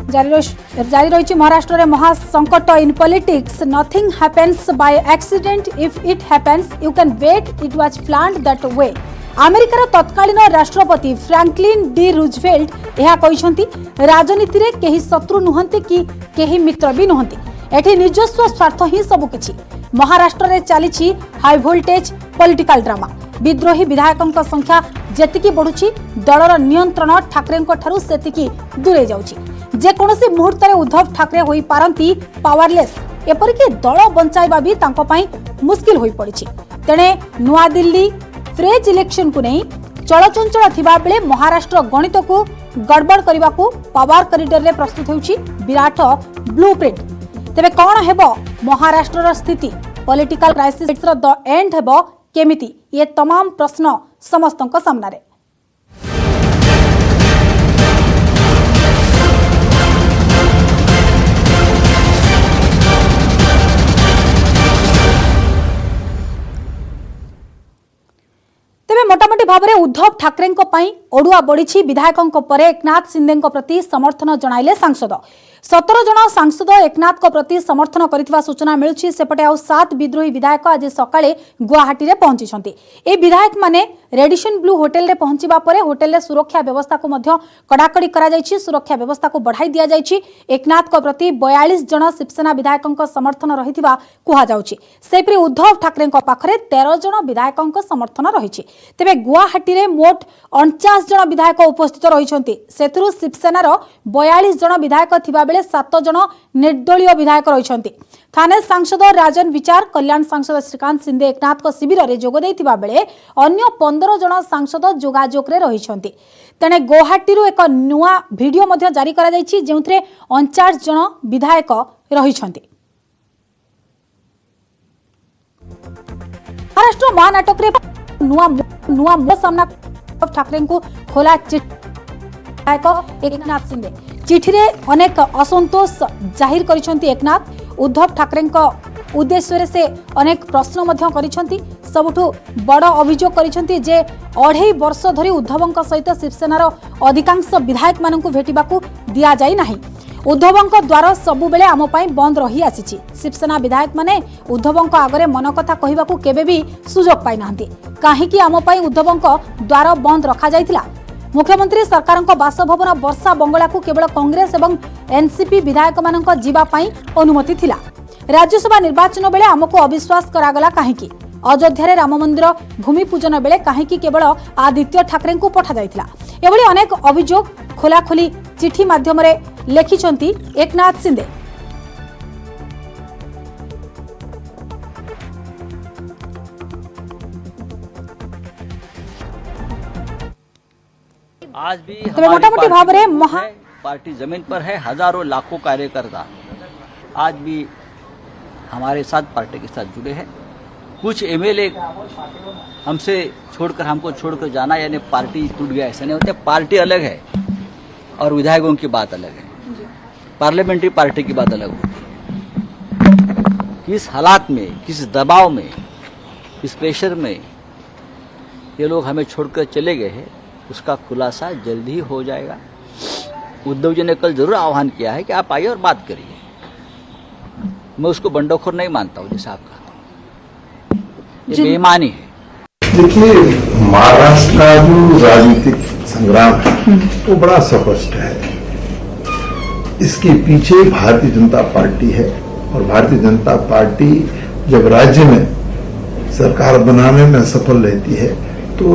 जारी रही महाराष्ट्र में महासंकट in politics nothing happens by accident if it happens you can bet it was planned that way अमेरिकार तत्कालीन राष्ट्रपति फ्रैंकलिन डी रूजवेल्ट यह कहते राजनीति रे केही शत्रु नुहंती कि केही मित्र भी नुहंती एठी निजस्व स्वार्थ ही सबुकिछि महाराष्ट्र में चली हाई वोल्टेज पॉलिटिकल ड्रामा विद्रोही विधायकों संख्या जेतिकी बढ़ुछि दलर नियंत्रण ठाकरे सेतिकी दूरे जाउछि जेकोसी मुहूर्त में उद्धव ठाकरे होई पारंती पावरलेस एपरिक दल बंचाइबा भी तांको पई मुश्किल होई पड़िछि तेणे नुआ दिल्ली फ्रेज इलेक्शन को नहीं चलचंचल थिबा बेले महाराष्ट्र गणित को गड़बड़ करने को पावर कॉरिडोर रे प्रस्तुत होउछि विराट ब्लूप्रिंट तेबे कौन हेबो महाराष्ट्र स्थिति पॉलिटिकल क्राइसिस द एंड हेबो केमिति ये तमाम प्रश्न समस्तक सामना रे तेबे मोटामोटी भाव में उद्धव ठाकरे ओडुआ बढ़ी विधायकों पर एकनाथ शिंदे प्रति समर्थन जणाइले सांसद 17 जन सांसद एकनाथ प्रति समर्थन करथिबा सूचना मिलुछि सेपटे आ 7 विद्रोही विधायक आज सकाळे गुवाहाटी रे पहुंची ए विधायक माने रेडिसन ब्लू होटल रे पहुंचीबा परे होटल रे सुरक्षा व्यवस्था को मध्य कड़ाकड़ी करा जायछि सुरक्षा व्यवस्था को बढ़ाई दिया जायछि एकनाथ प्रति 42 जन शिवसेना विधायकों समर्थन रहिथिबा कुहा जाउछि सेपरि उद्धव ठाकरे पाखरे 13 जन विधायकों समर्थन रहिछि तेबे गुवाहाटी रे मोट 49 जन विधायक उपस्थित रहिछन्ति सेथुरु शिवसेनार 42 जन विधायक थिबा 7 जन निर्दलीय विधायक रही थाने सांसद राजन विचार कल्याण सांसद श्रीकांत शिंदे एकनाथ शिविर में जोग देथिबा बेले अन्य 15 जन सांसद जोगाजोग रे रही तेणे गुवाहाटी एक नुआ वीडियो मध्य जारी करा जायछि जेउथरे 49 जन विधायक रही महाराष्ट्र महानाटक रे नुआ सामना ठाकरे को खोला विधायक एकनाथ शिंदे चिठी रे अनेक असंतोष जाहिर करिसंती एकनाथ उद्धव ठाकरे उद्देश्य से अनेक प्रश्न मध्य करिसंती सबुठु बड़ अभियोग करिसंती जे 2.5 वर्ष धरी उद्धवंक सहित शिवसेनार अधिकांश विधायक मानकु भेटिबाकू दिया जाई नाही उद्धवंक द्वार सबु बेले आम पई बंद रही आसीची शिवसेना विधायक माने उद्धवंक आगरे मन कथा कहिबाकू केबे भी सुजोग पाई नाहंती काहे कि आम पई उद्धवंक द्वार बंद रखा जायतिला मुख्यमंत्री सरकार बासभवन वर्षा बंगला को केवल कांग्रेस एवं एनसीपी विधायक मानक जीवा पाई अनुमति थिला राज्यसभा निर्वाचन बेले आमको अविश्वास करागला काहेकि अयोध्या राम मंदिर भूमि पूजन बेले काहेकि केवल आदित्य ठाकरे को पठा जायतिला एभली अनेक अभियोग खोलाखोली चिठी माध्यम रे लेखिछंती एकनाथ शिंदे आज भी मोटामोटी भाव में पार्टी जमीन पर है हजारों लाखों कार्यकर्ता आज भी हमारे साथ पार्टी के साथ जुड़े हैं कुछ एमएलए हमसे हमको छोड़कर जाना यानी पार्टी टूट गया ऐसा नहीं होता पार्टी अलग है और विधायकों की बात अलग है पार्लियामेंट्री पार्टी की बात अलग होती किस हालात में किस दबाव में किस प्रेशर में ये लोग हमें छोड़कर चले गए हैं उसका खुलासा जल्दी ही हो जाएगा उद्धव जी ने कल जरूर आह्वान किया है कि आप आइए और बात करिए मैं उसको बंडखोर नहीं मानता हूं जैसा आप कहते हैं ये बेईमानी है देखिए महाराष्ट्र का जो राजनीतिक संग्राम है वो बड़ा स्पष्ट है इसके पीछे भारतीय जनता पार्टी है और भारतीय जनता पार्टी जब राज्य में सरकार बनाने में सफल रहती है तो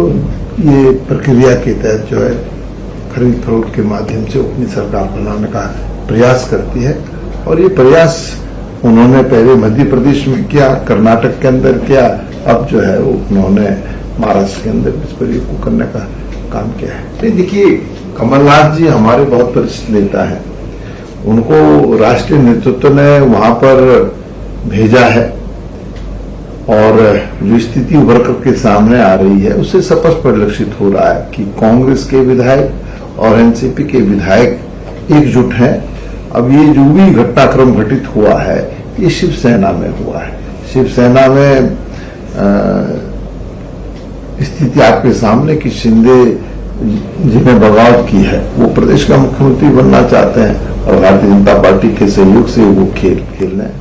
ये प्रक्रिया के तहत जो है खरीद फरोख्त के माध्यम से अपनी सरकार बनाने का प्रयास करती है और ये प्रयास उन्होंने पहले मध्य प्रदेश में किया कर्नाटक के अंदर किया अब जो है वो उन्होंने महाराष्ट्र के अंदर इस पर को करने का काम किया है देखिए कमलनाथ जी हमारे बहुत परिचित नेता है उनको राष्ट्रीय नेतृत्व ने वहां पर भेजा है और जो स्थिति उभर करके सामने आ रही है उससे स्पष्ट परिलक्षित हो रहा है कि कांग्रेस के विधायक और एनसीपी के विधायक एकजुट हैं अब ये जो भी घटनाक्रम घटित हुआ है ये शिवसेना में हुआ है शिवसेना में स्थिति आपके सामने कि शिंदे जिन्हें बगावत की है वो प्रदेश का मुख्यमंत्री बनना चाहते हैं और भारतीय जनता पार्टी के सहयोग से वो खेल रहे हैं।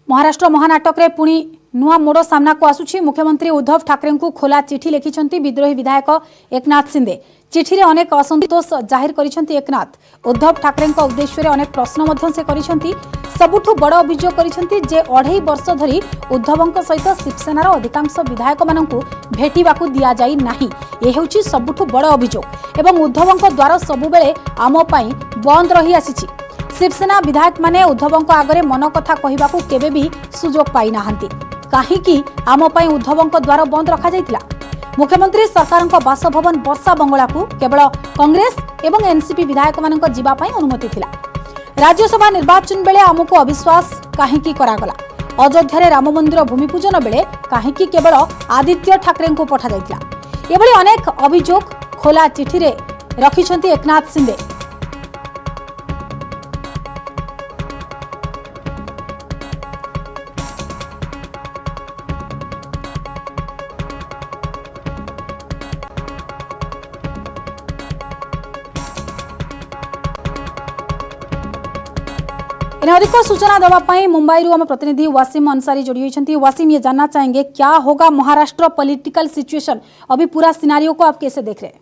महाराष्ट्र महानाटक रे पुणी नुआ मोड़ सामना को आसुछि। मुख्यमंत्री उद्धव ठाकरे को खोला चिठी लिखिछंती विद्रोही विधायक एकनाथ शिंदे। चिठी रे अनेक असंतोष जाहिर करिछंती एकनाथ। उद्धव ठाकरे उद्देश्य रे अनेक प्रश्न मध्यम से करिछंती। सबुठु बड़ अभियोग करिछंती जे 2.5 वर्ष धरी उद्धवଙ୍କ सहित शिवसेनार अधिकांश विधायक माननकु भेटिबाकू दिया जाई नाही। ए हेउछि सबुठु बड़ अभियोग एवं उद्धवଙ୍କ द्वार सबु बेले आम पई बंद रही आसीछि। शिवसेना विधायक माने उद्धवଙ୍କ आगरे मन कथा कहिबाकू केबे भी सुजोग पाई नाहंती। काहेकि आम पई उद्धवଙ୍କ द्वार बंद रखा जाइतिला। मुख्यमंत्री सरकारଙ୍କ बासभवन वर्षा बंगला को केवल कांग्रेस एवं एनसीपी विधायक मानक जीवा पई अनुमति थिला। राज्यसभा निर्वाचन बेले आमको अविश्वास काहेकि करागला। अयोध्या राम मंदिर भूमि पूजन बेले काहेकि केवल आदित्य ठाकरे को पठा जाइतिला। एभली अनेक अभियोग खोला चिठी रे रखिछंती एकनाथ शिंदे। अधिक सूचना देवाई मुंबई आम प्रतिनिधि वासिम अंसारी जोड़ी होती। वासिम, ये जानना चाहेंगे क्या होगा महाराष्ट्र पॉलिटिकल सिचुएशन, अभी पूरा सिनारियो को आप कैसे देख रहे हैं?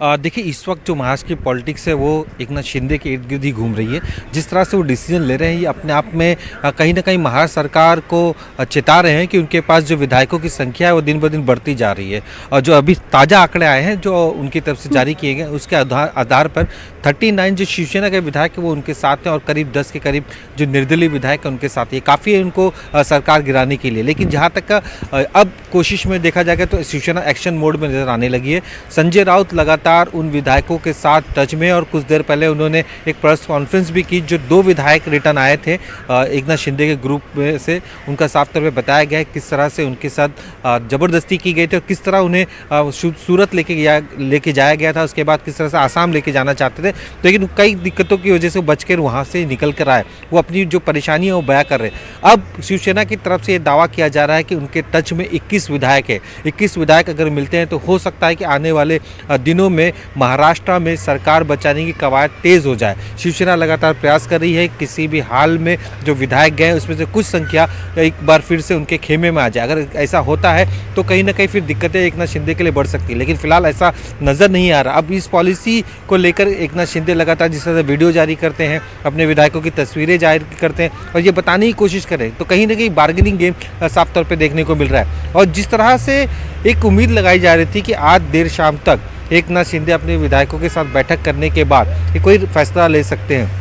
देखिए, इस वक्त जो महाराष्ट्र की पॉलिटिक्स है वो एकनाथ शिंदे के इर्द गिर्द ही घूम रही है। जिस तरह से वो डिसीजन ले रहे हैं ये अपने आप में कहीं ना कहीं महाराष्ट्र सरकार को चेता रहे हैं कि उनके पास जो विधायकों की संख्या है वो दिन ब दिन बढ़ती जा रही है। और जो अभी ताज़ा आंकड़े आए हैं जो उनकी तरफ से जारी किए गए उसके आधार पर 39 जो शिवसेना के विधायक है वो उनके साथ हैं और करीब 10 के करीब जो निर्दलीय विधायक है उनके साथ है। काफ़ी है उनको सरकार गिराने के लिए। लेकिन जहाँ तक अब कोशिश में देखा जाएगा तो शिवसेना एक्शन मोड में नजर आने लगी है। संजय राउत लगातार उन विधायकों के साथ टच में और कुछ देर पहले उन्होंने एक प्रेस कॉन्फ्रेंस भी की। जो 2 विधायक रिटर्न आए थे एकनाथ शिंदे के ग्रुप में से, उनका साफ तौर पे बताया गया है किस तरह से उनके साथ ज़बरदस्ती की गई थी और किस तरह उन्हें सूरत लेके जाया गया था। उसके बाद किस तरह से आसाम लेके जाना चाहते थे, लेकिन कई दिक्कतों की वजह से बच कर वहाँ से निकल कर आए। वो अपनी जो परेशानी है वो बयां कर रहे हैं। अब शिवसेना की तरफ से ये दावा किया जा रहा है कि उनके टच में 21 विधायक है। 21 विधायक अगर मिलते हैं तो हो सकता है कि आने वाले दिनों में महाराष्ट्र में सरकार बचाने की कवायद तेज हो जाए। शिवसेना लगातार प्रयास कर रही है किसी भी हाल में जो विधायक गए उसमें से कुछ संख्या एक बार फिर से उनके खेमे में आ जाए। अगर ऐसा होता है तो कहीं ना कहीं फिर दिक्कतें एकनाथ शिंदे के लिए बढ़ सकती है, लेकिन फिलहाल ऐसा नजर नहीं आ रहा। अब इस पॉलिसी को लेकर एकनाथ शिंदे लगातार जिस तरह से वीडियो जारी करते हैं, अपने विधायकों की तस्वीरें जारी करते हैं और ये बताने की कोशिश करें तो कहीं ना कहीं बार्गेनिंग गेम साफ तौर पर देखने को मिल रहा है। और जिस तरह से एक उम्मीद लगाई जा रही थी कि आज देर शाम तक एकनाथ शिंदे अपने विधायकों के साथ बैठक करने के बाद कोई फैसला ले सकते हैं।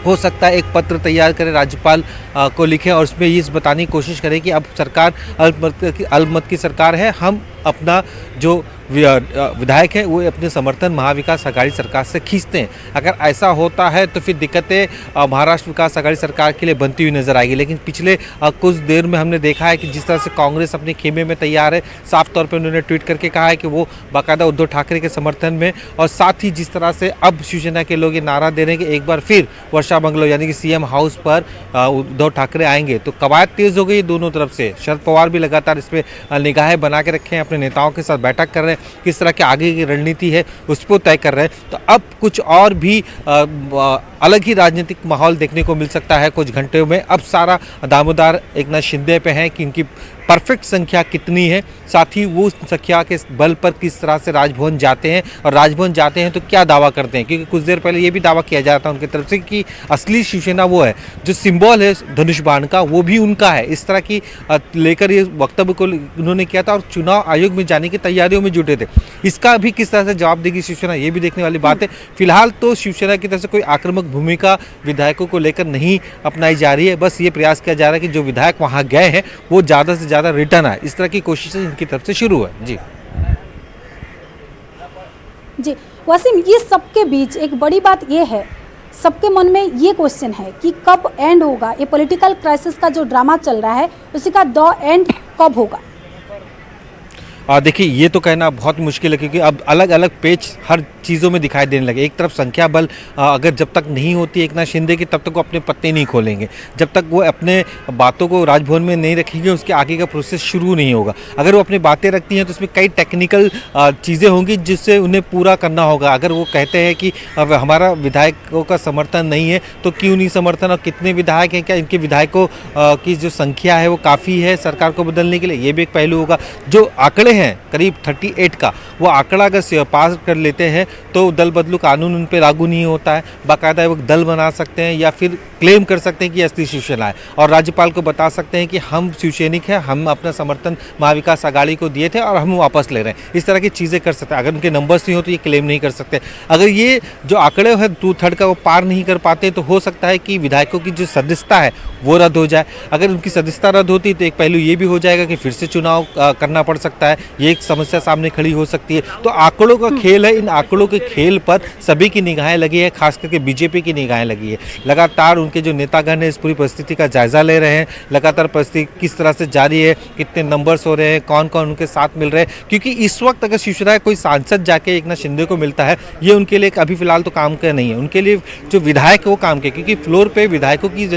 हो सकता है एक पत्र तैयार करें, राज्यपाल को लिखें और उसमें ये बताने की कोशिश करें कि अब सरकार अल्पमत की सरकार है, हम अपना जो विधायक है वो अपने समर्थन महाविकास आघाड़ी सरकार से खींचते हैं। अगर ऐसा होता है तो फिर दिक्कतें महाराष्ट्र विकास आघाड़ी सरकार के लिए बनती हुई नजर आएगी। लेकिन पिछले कुछ देर में हमने देखा है कि जिस तरह से कांग्रेस अपने खेमे में तैयार है, साफ तौर पर उन्होंने ट्वीट करके कहा है कि वो बाकायदा उद्धव ठाकरे के समर्थन में, और साथ ही जिस तरह से अब शिवसेना के लोग ये नारा दे रहे हैं कि एक बार फिर वर्षा बंगलो यानी कि सीएम हाउस पर उद्धव ठाकरे आएंगे, तो कवायद तेज हो गई दोनों तरफ से। शरद पवार भी लगातार इस पर निगाहें बना के रखे हैं, अपने नेताओं के साथ बैठक कर रहे हैं, किस तरह की आगे की रणनीति है उस पर तय कर रहे हैं। तो अब कुछ और भी अलग ही राजनीतिक माहौल देखने को मिल सकता है कुछ घंटों में। अब सारा दामोदर एकनाथ शिंदे पे है कि इनकी परफेक्ट संख्या कितनी है, साथ ही वो संख्या के बल पर किस तरह से राजभवन जाते हैं और राजभवन जाते हैं तो क्या दावा करते हैं। क्योंकि कुछ देर पहले ये भी दावा किया जा रहा था उनकी तरफ से कि असली शिवसेना वो है, जो सिंबल है धनुष बाण का वो भी उनका है। इस तरह की लेकर ये वक्तव्य को उन्होंने किया था और चुनाव आयोग में जाने की तैयारियों में जुटे थे। इसका भी किस तरह से जवाब देगी शिवसेना, ये भी देखने वाली बात है। फिलहाल तो शिवसेना की तरफ से कोई आक्रामक भूमिका विधायकों को लेकर नहीं अपनाई जा रही है। बस ये प्रयास किया जा रहा है कि जो विधायक वहाँ गए हैं वो ज़्यादा से ज़्यादा रिटर्न आए। इस तरह की कोशिशें इनकी तरफ से शुरू है। जी वसीम, ये सबके बीच एक बड़ी बात ये है, सबके मन में ये क्वेश्चन है कि कब एंड होगा ये पॉलिटिकल क्राइसिस का जो ड्रामा चल रहा है, उसी का द एंड कब होगा? देखिए ये तो कहना बहुत मुश्किल है, क्योंकि अब अलग अलग पेच हर चीज़ों में दिखाई देने लगे। एक तरफ संख्या बल अगर जब तक नहीं होती एकनाथ शिंदे की, तब तक वो अपने पत्ते नहीं खोलेंगे। जब तक वो अपने बातों को राजभवन में नहीं रखेंगे, उसके आगे का प्रोसेस शुरू नहीं होगा। अगर वो अपनी बातें रखती हैं तो उसमें कई टेक्निकल चीज़ें होंगी जिससे उन्हें पूरा करना होगा। अगर वो कहते हैं कि अब हमारा विधायकों का समर्थन नहीं है, तो क्यों नहीं समर्थन, और कितने विधायक हैं, क्या इनके विधायकों की जो संख्या है वो काफ़ी है सरकार को बदलने के लिए, ये भी एक पहलू होगा। जो आंकड़े हैं करीब 38 का, वो आंकड़ा अगर पास कर लेते हैं तो दल बदलू कानून उन पर लागू नहीं होता है। बाकायदा वो दल बना सकते हैं या फिर क्लेम कर सकते हैं कि असली शिवसेना है, और राज्यपाल को बता सकते हैं कि हम शिवसैनिक हैं, हम अपना समर्थन महाविकास आघाड़ी को दिए थे और हम वापस ले रहे हैं। इस तरह की चीज़ें कर सकते हैं। अगर उनके नंबर्स नहीं हो तो ये क्लेम नहीं कर सकते। अगर ये जो आंकड़े हैं 2/3 का वो पार नहीं कर पाते, तो हो सकता है कि विधायकों की जो सदस्यता है वो रद्द हो जाए। अगर उनकी सदस्यता रद्द होती तो एक पहलू ये भी हो जाएगा कि फिर से चुनाव करना पड़ सकता है। ये एक समस्या सामने खड़ी हो सकती है। तो आंकड़ों का खेल है। इन आंकड़ों के खेल पर सभी की निगाहें लगी है, खास करके बीजेपी की निगाहें लगी है। लगातार उनके जो नेतागण है इस पूरी परिस्थिति का जायजा ले रहे हैं। लगातार परिस्थिति किस तरह से जारी है, कितने नंबर्स हो रहे हैं, कौन कौन उनके साथ मिल रहे हैं, क्योंकि इस वक्त अगर शिवसेना का कोई सांसद जाके एकनाथ शिंदे को मिलता है, ये उनके लिए अभी फिलहाल तो काम का नहीं है। उनके लिए जो विधायक है वो काम के, क्योंकि फ्लोर पे विधायकों की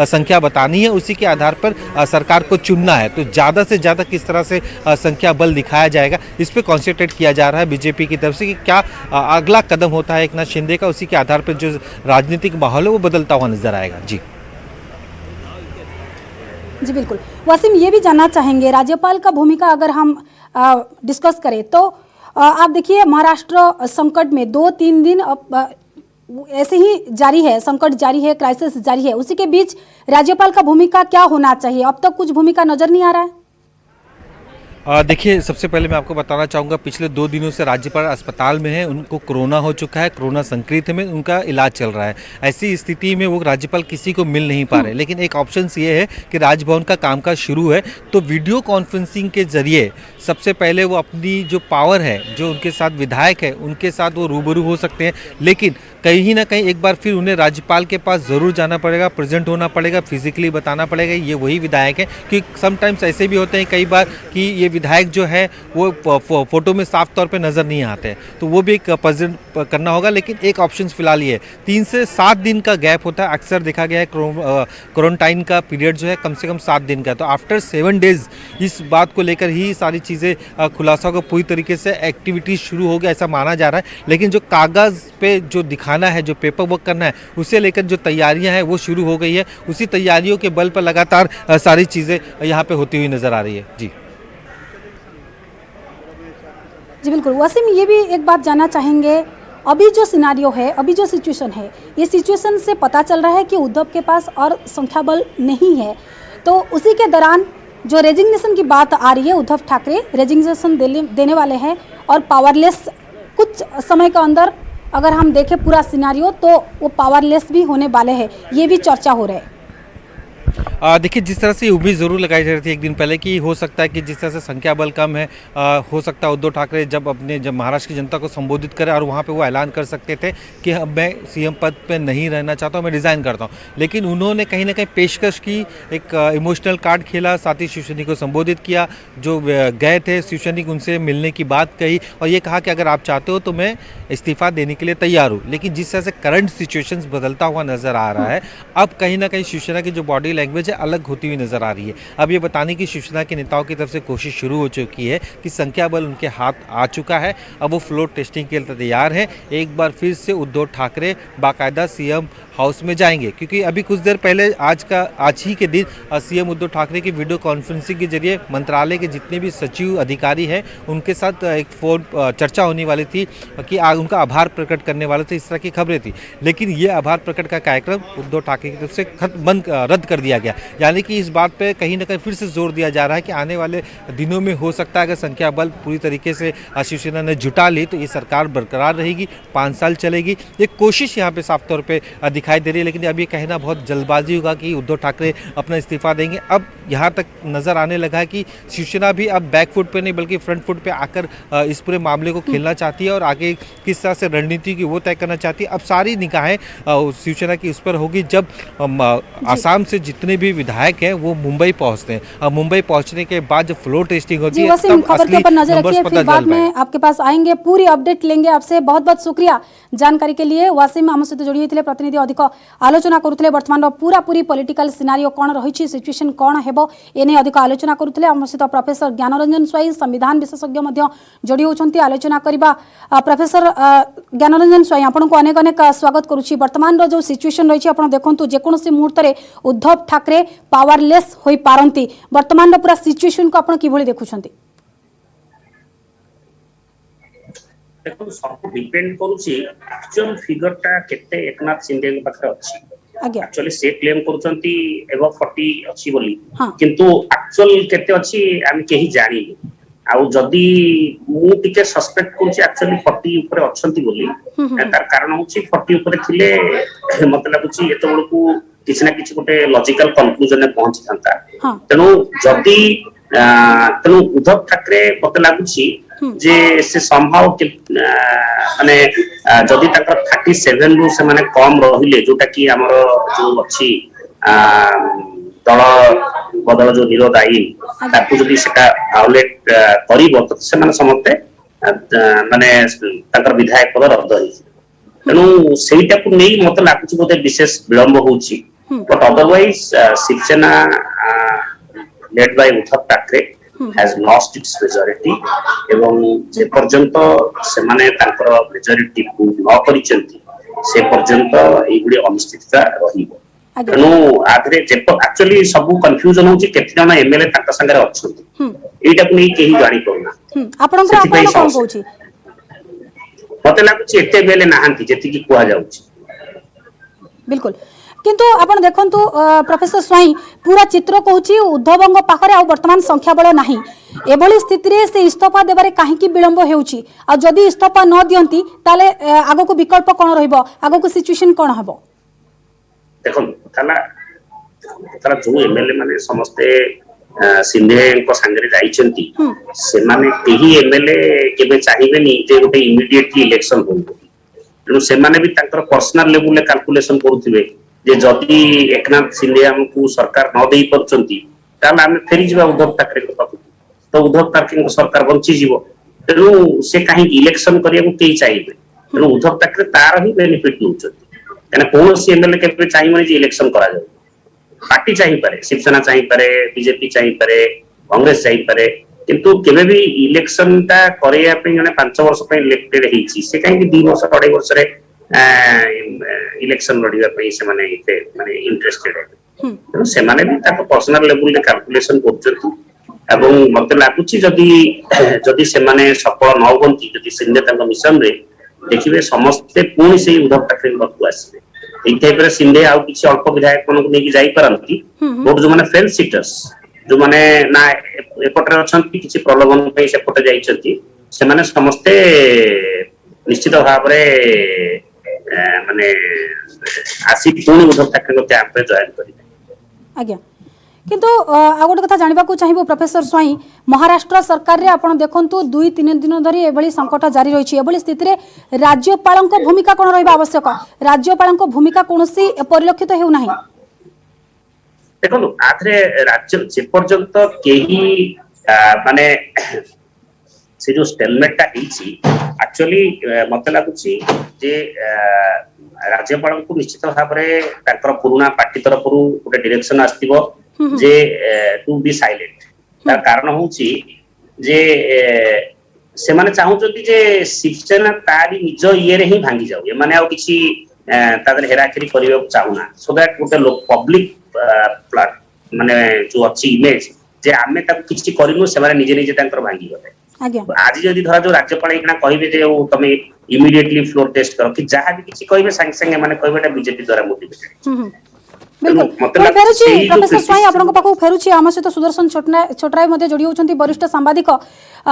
संख्या बतानी है, उसी के आधार पर सरकार को चुनना है। तो ज़्यादा से ज़्यादा किस तरह से संख्या बल दिखाया जाएगा, इस पर कॉन्सेंट्रेट किया जा रहा है बीजेपी की तरफ से कि क्या अगला कदम होता है एकनाथ शिंदे का। उसी के आधार पर जो राजनीतिक माहौल है वो बदलता हुआ नजर आएगा। जी बिल्कुल। वसीम, ये भी जानना चाहेंगे राज्यपाल का भूमिका अगर हम डिस्कस करें तो आप देखिए महाराष्ट्र संकट में 2-3 दिन ऐसे ही जारी है, संकट जारी है, क्राइसिस जारी है। उसी के बीच राज्यपाल का भूमिका क्या होना चाहिए? अब तक कुछ भूमिका नजर नहीं आ रहा है। देखिए, सबसे पहले मैं आपको बताना चाहूँगा, पिछले 2 दिनों से राज्यपाल अस्पताल में है। उनको कोरोना हो चुका है, कोरोना संक्रमित में उनका इलाज चल रहा है। ऐसी स्थिति में वो राज्यपाल किसी को मिल नहीं पा रहे। लेकिन एक ऑप्शन ये है कि राजभवन का कामकाज शुरू है तो वीडियो कॉन्फ्रेंसिंग के जरिए सबसे पहले वो अपनी जो पावर है, जो उनके साथ विधायक है उनके साथ वो रूबरू हो सकते हैं। लेकिन कहीं ना कहीं एक बार फिर उन्हें राज्यपाल के पास ज़रूर जाना पड़ेगा, प्रेजेंट होना पड़ेगा, फिजिकली बताना पड़ेगा ये वही विधायक है। क्योंकि समटाइम्स ऐसे भी होते हैं कई बार कि ये विधायक जो है वो फोटो में साफ तौर पे नज़र नहीं आते हैं, तो वो भी एक प्रेजेंट करना होगा। लेकिन एक ऑप्शन फिलहाल ये है, 3 से 7 दिन का गैप होता है। अक्सर देखा गया है क्वारंटाइन का पीरियड जो है कम से कम 7 दिन का। तो आफ्टर 7 डेज इस बात को लेकर ही सारी चीज़ें खुलासा को पूरी तरीके से एक्टिविटीज शुरू हो गया ऐसा माना जा रहा है। लेकिन जो कागज़ पे जो दिखाना है, जो पेपर वर्क करना है, उसे लेकर जो तैयारियां हैं वो शुरू हो गई है। उसी तैयारियों के बल पर लगातार सारी चीज़ें यहाँ पे होती हुई नज़र आ रही है। जी बिल्कुल। वसीम, ये भी एक बात जानना चाहेंगे, अभी जो सिनारियो है, अभी जो सिचुएशन है, ये सिचुएशन से पता चल रहा है कि उद्धव के पास और संख्या बल नहीं है। तो उसी के दौरान जो रेजिग्नेशन की बात आ रही है, उद्धव ठाकरे रेजिग्नेशन देने वाले हैं और पावरलेस कुछ समय के अंदर अगर हम देखें पूरा सिनारियो तो वो पावरलेस भी होने वाले हैं, ये भी चर्चा हो रहा है। देखिए, जिस तरह से उम्मीद ज़रूर लगाई जा रही थी एक दिन पहले कि हो सकता है कि जिस तरह से संख्या बल कम है, हो सकता है उद्धव ठाकरे जब महाराष्ट्र की जनता को संबोधित करें और वहाँ पे वो ऐलान कर सकते थे कि अब मैं सीएम पद पे नहीं रहना चाहता हूँ, मैं रिज़ाइन करता हूँ। लेकिन उन्होंने कहीं ना कहीं पेशकश की, एक इमोशनल कार्ड खेला, साथ ही शिवसैनिक को संबोधित किया। जो गए थे शिवसैनिक उनसे मिलने की बात कही और ये कहा कि अगर आप चाहते हो तो मैं इस्तीफा देने के लिए तैयार हूँ। लेकिन जिस तरह से करंट सिचुएशंस बदलता हुआ नज़र आ रहा है, अब कहीं ना कहीं शिवसेना की जो बॉडी लैंग्वेज अलग होती हुई नजर आ रही है। अब ये बताने की शिवसेना के नेताओं की तरफ से कोशिश शुरू हो चुकी है कि संख्या बल उनके हाथ आ चुका है, अब वो फ्लोर टेस्टिंग के लिए तैयार है। एक बार फिर से उद्धव ठाकरे बाकायदा सीएम हाउस में जाएंगे, क्योंकि अभी कुछ देर पहले आज ही के दिन सीएम उद्धव ठाकरे की वीडियो कॉन्फ्रेंसिंग के जरिए मंत्रालय के जितने भी सचिव अधिकारी हैं उनके साथ एक फोन चर्चा होने वाली थी कि उनका आभार प्रकट करने वाले थे, इस तरह की खबरें थी। लेकिन ये आभार प्रकट का कार्यक्रम उद्धव ठाकरे की तरफ से रद्द कर दिया गया। यानी कि इस बात पे कहीं ना कहीं फिर से जोर दिया जा रहा है कि आने वाले दिनों में हो सकता है अगर संख्या बल पूरी तरीके से शिवसेना ने जुटा ली तो ये सरकार बरकरार रहेगी, 5 साल चलेगी। ये कोशिश यहाँ पे साफ तौर पे दिखाई दे रही है। लेकिन अब ये कहना बहुत जल्दबाजी होगा कि उद्धव ठाकरे अपना इस्तीफा देंगे। अब यहाँ तक नजर आने लगा है कि शिवसेना भी अब बैक फुट पे नहीं बल्कि फ्रंट फुट पे आकर इस पूरे मामले को खेलना चाहती है और आगे किस तरह से रणनीति की वो तय करना चाहती है। अब सारी निगाहें शिवसेना की उस पर होगी जब आसाम से जितने भी भी विधायक हैं वो मुंबई पहुंचते हैं। अब मुंबई पहुंचने के बाद जब फ्लोर टेस्टिंग होती जी है वसीम, तब खबर के असली ऊपर नजर numbers रखिए, पता फिर बाद चल पाए। में आपके पास आएंगे, पूरी अपडेट लेंगे आपसे। बहुत बहुत शुक्रिया जानकारी के लिए। वासिम आम सहित जोड़ी होते प्रतिनिधि अधिक आलोचना करुले वर्तमान पूरा पूरी पॉलिटिकल सिनारियो कौन रही, सिचुएशन कौन हेबो एने अधिक आलोचना करुले। आम सहित प्रोफेसर ज्ञानरंजन स्वाई संविधान विशेषज्ञ मध्य जोड़ी होती आलोचना करबा। प्रोफेसर ज्ञानरंजन स्वाई आपन को अनेक अनेक स्वागत करुछि। वर्तमान जो सिचुएशन रही आप देखु जेकोसी मुहूर्त में उद्धव ठाकरे पावरलेस हो पारती, वर्तमान पूरा सिचुएशन को आप किभली देखुछंती? देखो सब डिपेंड करूची एक्चुअल फिगरटा केते एकनाथ शिंदे के पाखरे अछि। आज्ञा एक्चुअली से क्लेम करूचंती एबो 40 अछि बोली, हाँ। किंतु एक्चुअल केते अछि हम केही जानि। आउ जदी मु टिके सस्पेक्ट करूची एक्चुअली 40 ऊपर अछंती बोली, तार कारण होची 40 ऊपर थिले मते लागुची एतो बळकू किछ ना किछ गोटे लॉजिकल कंक्लूजन में पहुंच थांता। हाँ। तेनु जदी तेनु उद्धव ठाकरे मते लागुची जे से संभाव माने जदि ताकर 37 रु से माने कम रहिले, जोटा कि हमर जो अछि दल बदल जो निरोध आईन ताकू जदि सेटा वायोलेट करिवो त से माने समते माने ताकर विधायक पद रद्द होई। तेनु सेटा को नै मते लागुची बोते विशेष विलंब होउची। But otherwise Shiv Sena led by Uddhav Thackeray has lost its majority एवं जे पर्यंत से माने ताकर मेजॉरिटी को न करिसेंती से पर्यंत एगुडी अनिश्चितता रहिबो। तेनु आगरे जे एक्चुअली सब कंफ्यूजन होची केतना ना एमएलए ताका संगे अछंती एटा को नै केही जानि पड़ना। आपन कोन कहूची मते लागुची एते बेले नाहंती जेति की कुआ जाउची। बिल्कुल, किंतु आपण देखंतु प्रोफेसर स्वाई पूरा चित्र कहूची उद्धवंग पाखरे आ वर्तमान संख्या बळ नाही। एभली स्थिति रे से इस्तीफा देबारे काहे की विलंब हेउची, आ जदी इस्तीफा न दियंती ताले आगो को विकल्प कोन रहइबो, आगो को सिचुएशन कोन हबो? देखो ताला जो एमएलए माने समस्ते सिंधे को संगे जाइचंती से माने केही एमएलए केबे चाहिबेनी जे गोटे इमीडिएटली इलेक्शन होई। तेनु से माने भी ताकर पर्सनल लेवल ले कैलकुलेशन करूथिबे जे जदि एकनाथ शिंदे हमकु सरकार न देई परचंती ताले हम फेरी जिबा उद्धव ठाकरे को पाखु, तो उद्धव ठाकरे को सरकार बंची जीवो। तेनु से काहे इलेक्शन करिया को केही चाहिबे। तेनु उद्धव ठाकरे तार ही बेनिफिट नउचंती, कने कोन सी एमएलए केबे चाहिबे जे इलेक्शन करा जाय। पार्टी चाहिए पारे, शिवसेना चाहिए पारे, बीजेपी चाहिए पारे, कांग्रेस चाहिए पारे, किंतु केबे भी इलेक्शन ता करिया पे जने 5 वर्ष पे इलेक्टेड हेची से काहे कि 2 वर्ष 2.5 वर्ष रे इलेक्शन लड़िया पे से माने इते माने इंटरेस्टेड है। तो से माने भी ताको पर्सनल लेवल ले कैलकुलेशन करछथि एवं मते लागुची जदी से माने सफल न होंती, जदी सिंधे ताको मिशन रे देखिबे समस्त पूर्ण से उद्धव ठाकरे को आसीबे। एइते सिंधे आउ किछि अल्प विधायक को नेकी जाई परंती, बोर्ड जो माने फेल सीटर्स जो माने ना एपटरे अछंती किछि प्रलोभन पे सेपटे जाइछंती से माने समस्त निश्चित भाव रे माने आसी पूर्ण उद्धव ठाकरे को कैंप पे जॉइन करिबे। आज्ञा, किंतु आ गोटे कथा जानिबा को चाहिबो प्रोफेसर स्वाई, महाराष्ट्र सरकार रे आपण देखंतु 2-3 दिन धरी एभली संकट जारी रहिछि। एभली स्थिति रे राज्यपालक भूमिका कोन रहइबा आवश्यक? राज्यपालक भूमिका कोनोसी परिलक्षित हेउ नाही। देखो आथरे राज्य जे पर्यंत केही माने से जो स्टेलमेट ता हिची एक्चुअली मते लागुची जे राज्यपाल को निश्चित भाव रे ताकर पुराना पार्टी तरफरु गोटे डायरेक्शन आस्तिबो जे टू बी साइलेंट। तार कारण होची जे से माने चाहउचंती जे शिवसेना तारी निज ये रे ही भांगी जाऊ, ए माने आ किछि तादर हेराखेरी करियो चाहुना, सो दैट गोटे लोक पब्लिक माने जो अच्छी इमेज जे आमे ताक किछि करिनो से माने निजे निजे तांकर भांगी गले। आज्ञा, आज जदि धरा जो राज्यपाल एकना कहिबे जे तमे इमीडिएटली फ्लोर टेस्ट करो कि जहां भी किछि कहिबे संग संग माने कहिबेटा बीजेपी द्वारा मोटिवेटेड। बिल्कुल, फेरुची प्रोफेसर स्वाई आपन पाखु फेरुची आम सहित सुदर्शन छोटराय मध्ये जोड़ी होचंती वरिष्ठ सांबादिक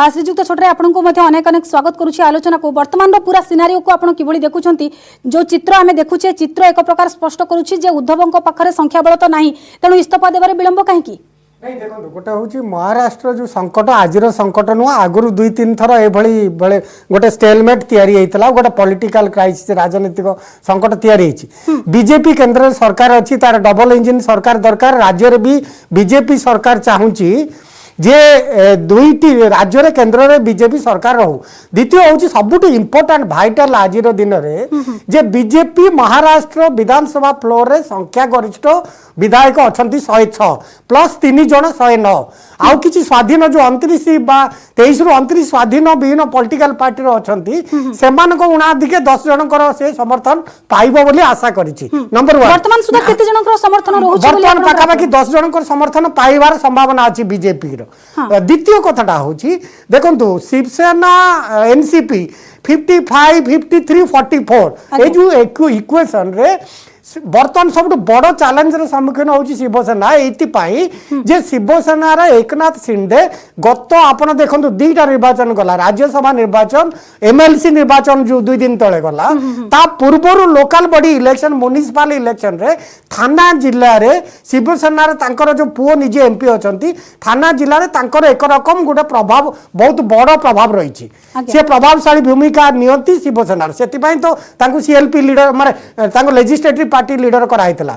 श्रीजुक्त छोटराय आपन को मध्ये अनेक अनेक स्वागत करूची आलोचना को। वर्तमान रो पूरा सिनारियो को आपन किबळी देखुचंती, जो चित्र आमे देखुचे चित्र एक प्रकार स्पष्ट करूची जे उद्धवंक पाखरे संख्या बळ तो नाही, तेनु इस्तफा देबारे विलंब काहे की? नहीं देखो गोटे हूँ महाराष्ट्र जो संकट आज संकट नुह आगु 2-3 थर ये गोटे स्टेलमेट या गोटे पॉलिटिकल क्राइसिस राजनीतिक संकट तैयारी बीजेपी केंद्र सरकार अच्छी तार डबल इंजिन सरकार दरकार राज्य भी बीजेपी सरकार चाहूँगी जे 2टी राज्य रे केंद्र रे बीजेपी सरकार रहू। द्वितीय हूँ सबुठ इम्पोर्टाट भाइटाल आज दिन में जे बीजेपी महाराष्ट्र विधानसभा फ्लोर रे संख्या गरिष्ठ विधायक अच्छा 106 प्लस 3 जन 109 आउ किसी स्वाधीन जो 29 रु 29 स्वाधीन विभिन्न पॉलिटिकल पार्टी अच्छा से उणाधिके 10 जन से समर्थन पाइब बोली आशा करिछि। नंबर 1 वर्तमान सुधा केते जनकर समर्थन रहउछि बोली वर्तमान पाखापाखि 10 जनकर समर्थन पाइबार संभावना अछि बीजेपी रो। द्वितीय कथाटा होछि देखंतु शिवसेना एनसीपी 55 53 44 ए जो इक्वेशन रे बर्तमान सब बड़ चैलेंज सम्मुखीन होची शिवसेना एइतिपाई जे शिवसेना रे एकनाथ शिंदे गत आपण देखंतु 2टा निर्वाचन गला राज्यसभा निर्वाचन एमएलसी निर्वाचन जो 2 दिन तळे गला ता पूर्वरु local body election municipal election रे थाना जिल्ला रे शिवसेना रे तांकर जो पुओ निजे एमपी अछंती थाना जिल्ला रे तांकर एक रकम गोटे प्रभाव बहुत बड़ प्रभाव रहिछि से प्रभावशाली भूमिका नियंती शिवसेना सेतिपाई तो तांकु सीएलपी लीडर माने तांको लेजिस्लेटिव पार्टी लीडर कराइतला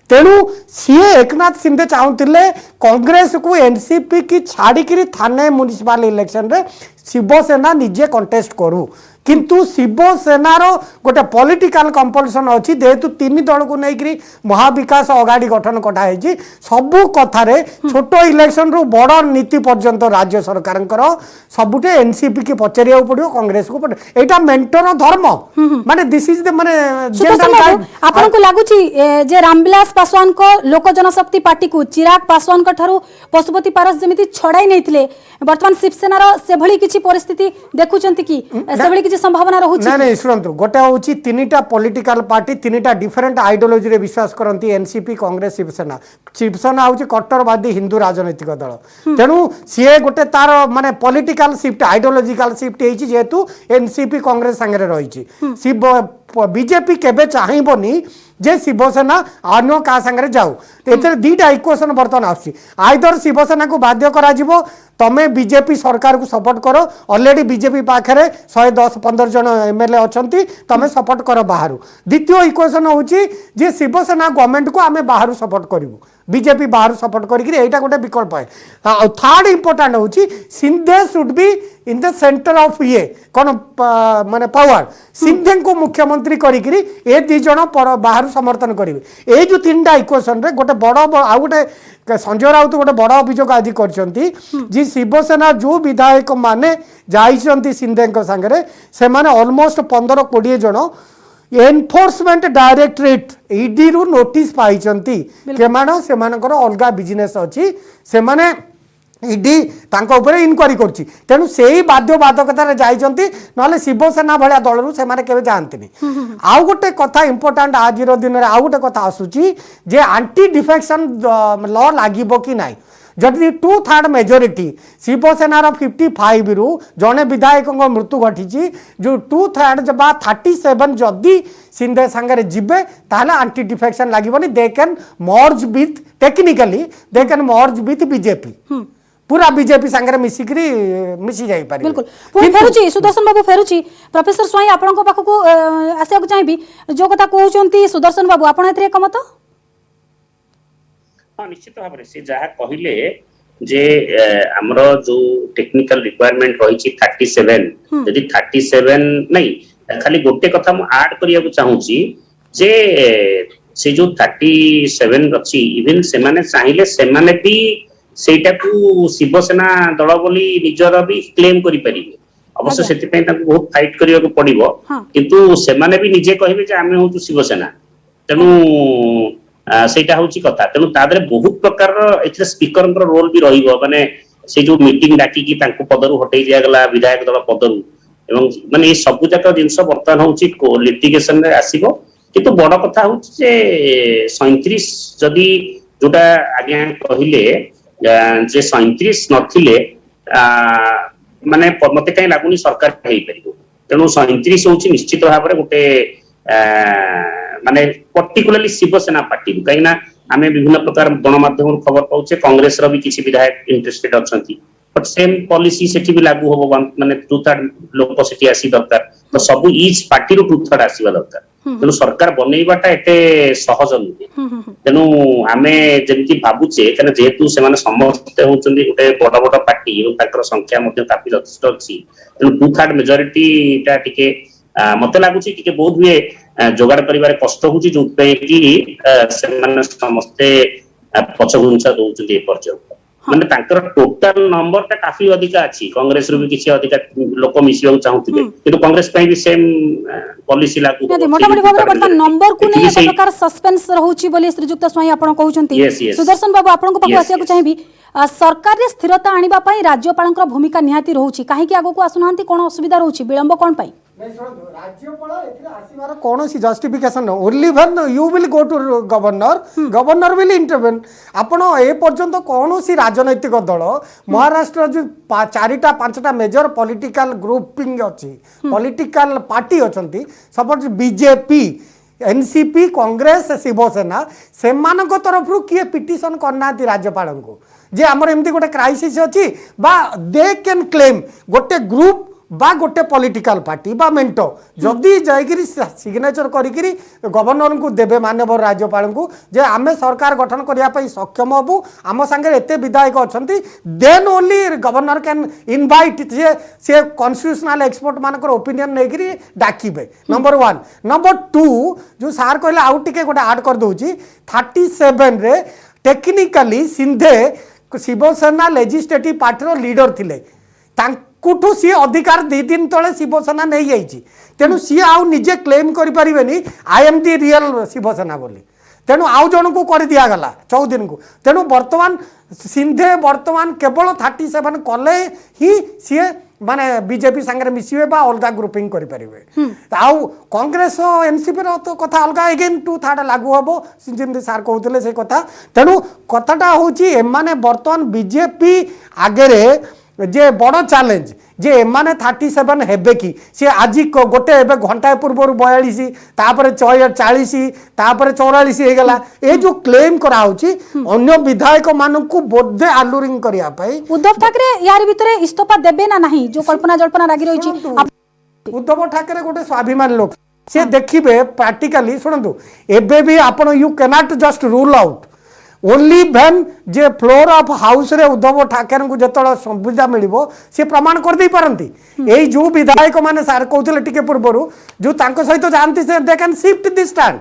तेणु सी एकनाथ शिंदे चाहूले कांग्रेस को एनसीपी की छाड़ी थाने म्युनिसिपल इलेक्शन रे शिवसेना निजे कंटेस्ट करू किंतु शिवसेनार गोटे पॉलिटिकल कंपल्सन अच्छी जेहेतु 3 दल को लेकर महाविकास अगाड़ी गठन कराई सबू कथार छोट इलेक्शन रु बड़ नीति पर्यंत राज्य सरकार सबुटे एनसीपी की पचारिया पड़ो कांग्रेस को यहाँ मेंटर धर्म माने दिस इज द माने आपन को लागुची जे रामविलास पासवान को लोक जनशक्ति पार्टी को चिराग पासवान को ठारू पशुपति पारस जमिति छड़ाई नैथिले वर्तमान शिवसेनार से भली किछि परिस्थिति देखुचंती कि से भली किछि संभावना रहुछि नहीं सुनतु गोटे हूँ 3टा पॉलिटिकल पार्टी 3टा डिफरेंट आइडियोलॉजी रे विश्वास करती एनसीपी कांग्रेस शिवसेना शिवसेना हूँ कट्टरवादी हिंदू राजनीतिक दल तेणु सी गोटे तार माने पॉलिटिकल शिफ्ट आइडियोलॉजिकल शिफ्ट होती जेहेतु एनसीपी कांग्रेस सांगे रही बीजेपी केबे चाहिबनी जे शिवसेना अन्य क्या सांगे जाऊ एथे 2टा इक्वेशन बर्तमान आसी आइदर शिवसेना को बाध्य करा जिवो तमे बीजेपी सरकार को सपोर्ट करो ऑलरेडी बीजेपी पाखे 110-15 जन एमएलए अच्छी तमे सपोर्ट करो बाहर। द्वितीय इक्वेशन हूँ जे शिवसेना गवर्नमेंट को आमे बाहर सपोर्ट करूँ बीजेपी बाहर सपोर्ट करा गोटे विकल्प है। थर्ड इंपोर्टाट हूँ Shinde should be in the centre of ये कौन माने पावर शिंदे को मुख्यमंत्री करी ए 2 जन बाहर समर्थन करेंगे ये जो 3टा इक्वेशन रे गोटे बड़ आ गोटे संजय राउत गोटे बड़ अभियोग आज कर शिवसेना जो विधायक माने जाइछंती शिंदे सांगे से माने ऑलमोस्ट 15-20 जन एनफोर्समेंट डायरेक्टरेट ईडी रु नोटिस पाई के से अलग बिजनेस अच्छी से माने ईडी इनक्वारी करछि तेणु से ही बाध्यबाधकतार जाइछंती नले शिवसेना भलिया दलरू से माने केबे जानतनी। आउ गोटे कथा इंपोर्टेंट आज दिन रे आउ गोटे कथा आसुची जे एंटी डिफेक्शन लॉ लागिबो कि नाही जदि 2/3 मेजोरिटी शिवसेनार 55 रु जड़े विधायक मृत्यु घटी जो 2/3 बा 37 जदि शिंदे सांगे जीवे ताहले एंटी डिफेक्शन लागिबनी they can merge with technically they can merge with BJP पूरा बीजेपी सांगे मिसी जाई पारे। बिल्कुल पुणी फेरुची सुदर्शन बाबू फेरुची प्रोफेसर स्वाई आपन पाखक आसिया चाहिए जो कथा कहउचंती सुदर्शन बाबू आपन एथरे एकमत। हाँ निश्चित भाव से जहाँ कहले जे हमरो जो टेक्निकल रिक्वायरमेंट रही 37 यदि 37 नहीं खाली गोटे कथा मु ऐड करिया चाहूची जे से जो 37 अच्छी इवन से माने चाहिले से माने भी सेटा को शिवसेना दल बोली निजर भी क्लेम करि परिबे अवश्य सेति पय ताको बहुत फाइट करिया को पड़िबो किंतु से माने भी निजे कहिबे जे आमे होतु शिवसेना तेनु सेटा होची कथा तेनु तादरे बहुत प्रकार एथरे स्पीकर रोल भी रहिबो माने से जो मीटिंग डाकी की तांको पदरु हटै दिया गला विधायक दल पदरु एवं माने ए सब जाक जिंस वर्तमान होची लिटिगेशन रे आसीबो किंतु बड़ कथा होची जे 37 जदी जोटा आज्ञा कहिले जे 37 नथिले माने मते कहीं लागुनी सरकार हेई परिबो तेनु 37 होची निश्चित भाव रे गोटे माने पर्टिकुलरली शिवसेना पार्टी कहीं आमे विभिन्न प्रकार गणमाध्यम खबर पाउचे कांग्रेस रो भी किसी विधायक इंटरेस्टेड अछंती बट सेम पॉलिसी सेठी भी लागू होबो माने 2/3 लोक सेठी आसी दरकार तो सब ईच पार्टी रो 2/3 आसीबा दरकार तेणु सरकार बनैबाटा एते सहज नुहे तेणु आमे जेमति भाबुचे कने जेहेतु से माने समस्त होचंदी गोटे बड़ बड़ पार्टी और ताकर संख्या मध्ये काफी यथेष्ट अछि तेणु 2/3 मेजॉरिटी टा टिके मते लागुची टिके बहुत हुए जोगाड़ करिवारे कष्ट होची जो पे कि से माने समस्त पछगुंचा दोउचंदी ए पर्यंत माने तांकर टोटल नंबर ता काफी अधिका अछि कांग्रेस रो भी किछि अधिका लोक मिसियो चाहउथिबे किंतु कांग्रेस पई भी सेम पॉलिसी लागू यदि मोटामोटी भाबरे वर्तमान नंबर को नै एक प्रकार सस्पेंस रहउची बोली श्रीजुक्त स्वाई आपण कहउचंती सुदर्शन बाबू आपण को पाखु आसिया को चाहिबी सरकार रे स्थिरता आनिबा पई राज्यपालंकर भूमिका निहाती रहउची काहे कि आगो को आसुनांती कोन असुविधा रहउची विलंब कोन पई कौन justification only when you will go to governor will intervene आपण ए पर्यंत कौन सी राजनैतिक दल महाराष्ट्र जो 4-5 मेजर पॉलिटिकल ग्रुपिंग अच्छी पॉलिटिकल पार्टी अच्छी suppose BJP NCP Congress Shiv Sena से तरफ किए पिटिशन करना राज्यपाल को जे आमर एमती गोटे क्राइसिस अच्छी दे कैन क्लेम गोटे ग्रुप बा गोटे पॉलिटिकल पार्टी बा मेंटो जदि जाइकरी सिग्नेचर करिकरी गवर्नर को देबे माननीय राज्यपाल को जे आमे सरकार गठन करिया पई सक्षम हबु आम संगे एते विधायक अछंती then only governor can invite जे से कॉन्स्टिट्यूशनल एक्सपर्ट मानकर ओपिनियन नेकरी डाकिबे नंबर 1 नंबर 2 जो सार कहले आउ टिके गोटे ऐड कर दोची 37 रे technically Shinde Shiv Sena legislative party रो लीडर थिले कुठू सी अधिकार 2 दिन तले शिवसेना नहीं जाइए तेणु सी आउ निजे क्लेम करें I am the real Shiv Sena बोली तेणु आउ जन को कर दिया गला 14 दिन को तेणु वर्तमान सिंधे वर्तमान केवल 37 कले ही सी माने बीजेपी संगे मिसवे बा अलग ग्रुपिंग करें आउ कांग्रेस एनसीपी तो कथा अलग अगेन 2/3 लागू हम जमी सार कहते से कथा तेणु कथाटा हूँ एमाने वर्तमान बीजेपी आगे जे बड़ चैलेंज जे एमाने 37 हेबे कि सी आज गोटे एबे घंटा पूर्व 42 तापर 40 तापर 44 हो गला ए जो क्लेम करा होची अन्य विधायक मानन को बोधे आलुरिंग करिया पई उद्धव ठाकरे यार भीतर इस्तीफा देबे ना नहीं जो कल्पना जल्पना लागी रही उद्धव ठाकरे गोटे स्वाभिमान लोक से देखिबे प्रैक्टिकली सुनंतु एबे भी आपण you can not just rule out only when J floor of house रे उद्धव ठाकरे को जतळ सुविधा मिलिबो से प्रमाण कर दे पारंती एई जो विधायक माने सार कहउतले टिके पूर्वरु जो तांको सहित जानती से they can shift this stand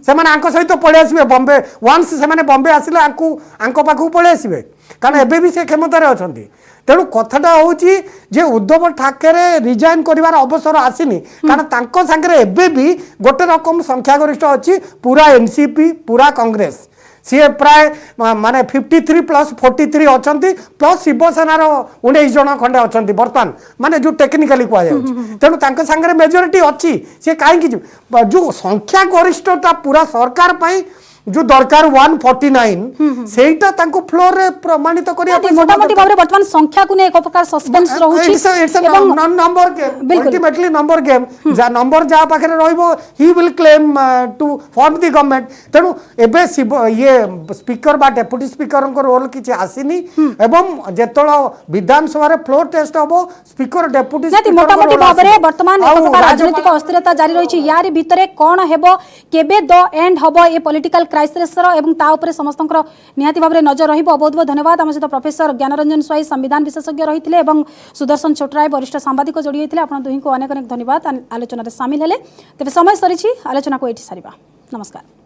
से माने आंको सहित पळे आसीबे बॉम्बे वंस से माने बॉम्बे आसिले आंको पाखु पळे आसीबे कारण एबे भी से क्षमता रे अछंती तेणु कथाटा हूँ जे उद्धव ठाकरे रिजाइन करिवार अवसर आसीनी कारण तांको संगे एबे भी गोटे रकम संख्यागरिष्ठ अच्छी पूरा एनसीपी पूरा कांग्रेस सी प्राय माने 53 + 43 अच्छा प्लस शिवसेनार 19 जन खंडे अच्छा बर्तमान माने जो टेक्निकली कहुँ तेणु सांगे मेजोरिटी अच्छी सी कहीं जो संख्या गरिष्ठता पूरा सरकार पाई जो दरकार 149 सेटा तांको फ्लोर रे प्रमाणित करिया मोटामोटी भाबरे वर्तमान संख्या को ने एक प्रकार सस्पेंस रहउची एवं non number game ultimately number game जा नंबर जा पाखरे रहइबो he will claim to form the government तेणु एबे ये स्पीकर बा डेप्यूटी स्पीकर को रोल किछि आसीनी एवं जेतळ विधानसभा रे फ्लोर टेस्ट होबो स्पीकर डेप्यूटी जति मोटामोटी भाबरे वर्तमान एक प्रकार राजनीतिक अस्थिरता जारी रहिछि यार भितरे कोन हेबो केबे द एंड होबो ए पॉलिटिकल क्राइसिस एवं ता उपरे समस्तंकर निहाती भाबरे नजर रहिबो बहुत बहुत धन्यवाद आम सहित प्रोफेसर ज्ञानरंजन स्वाई संविधान विशेषज्ञ रहिथिले एवं सुदर्शन छोटराय वरिष्ठ सांबादिक जोड़ी होइथिले आपण दुही को अनेक अनेक धन्यवाद आलोचना रे शामिल हेले तबे समय सरिछि आलोचना को एठी सारिबा नमस्कार।